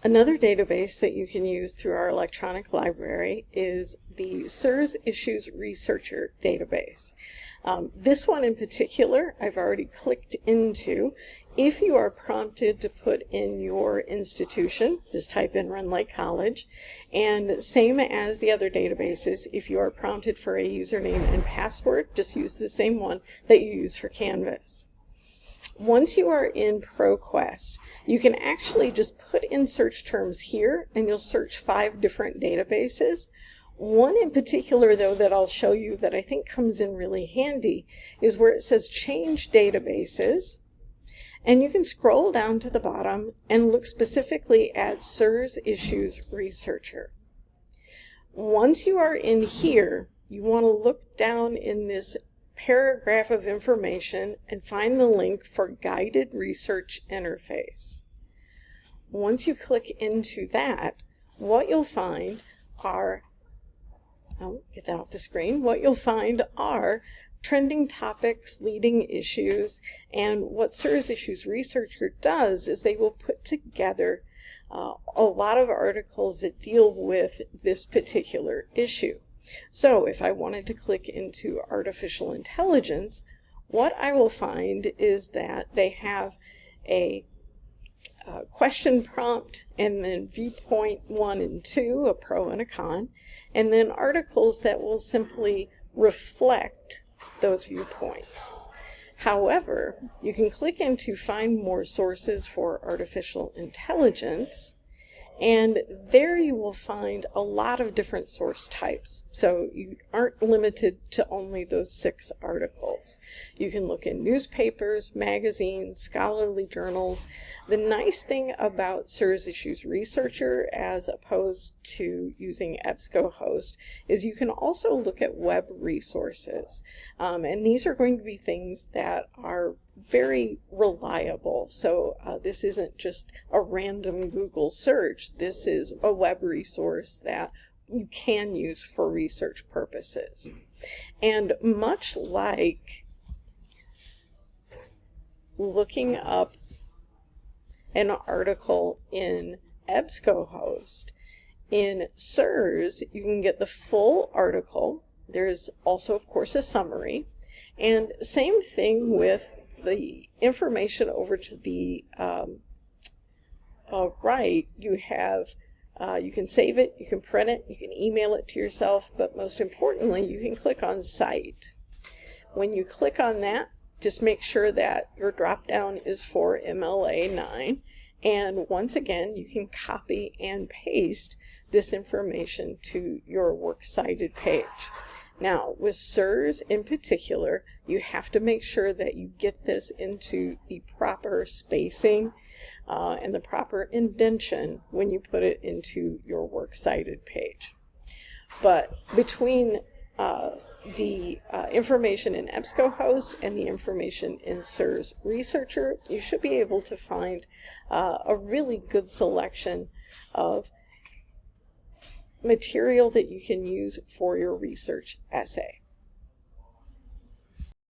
Another database that you can use through our electronic library is the SIRS Issues Researcher database. This one in particular, I've already clicked into. If you are prompted to put in your institution, just type in Run Lake College. And same as the other databases, if you are prompted for a username and password, just use the same one that you use for Canvas. Once you are in ProQuest, you can actually just put in search terms here and you'll search 5 different databases. One in particular, though, that I'll show you that I think comes in really handy is where it says Change Databases. And you can scroll down to the bottom and look specifically at SIRS Issues Researcher. Once you are in here, you want to look down in this paragraph of information and find the link for Guided Research Interface. Once you click into that, what you'll find are, get that off the screen, what you'll find are trending topics, leading issues, and what SIRS Issues Researcher does is they will put together a lot of articles that deal with this particular issue. So if I wanted to click into artificial intelligence, what I will find is that they have a question prompt and then viewpoint 1 and 2, a pro and a con, and then articles that will simply reflect those viewpoints. However, you can click into Find More Sources for Artificial Intelligence, and there you will find a lot of different source types. So you aren't limited to only those 6 articles. You can look in newspapers, magazines, scholarly journals. The nice thing about SIRS Issues Researcher as opposed to using EBSCOhost is you can also look at web resources. And these are going to be things that are very reliable. So this isn't just a random Google search. This is a web resource that you can use for research purposes. And much like looking up an article in EBSCOhost, in SIRS you can get the full article. There's also, of course, a summary. And same thing with the information over to the right. You can save it, you can print it, you can email it to yourself, but most importantly, you can click on Cite. When you click on that, just make sure that your drop down is for MLA 9, and once again, you can copy and paste this information to your works cited page. Now, with SIRS in particular, you have to make sure that you get this into the proper spacing and the proper indentation when you put it into your works cited page. But between the information in EBSCOhost and the information in SIRS Researcher, you should be able to find a really good selection of material that you can use for your research essay.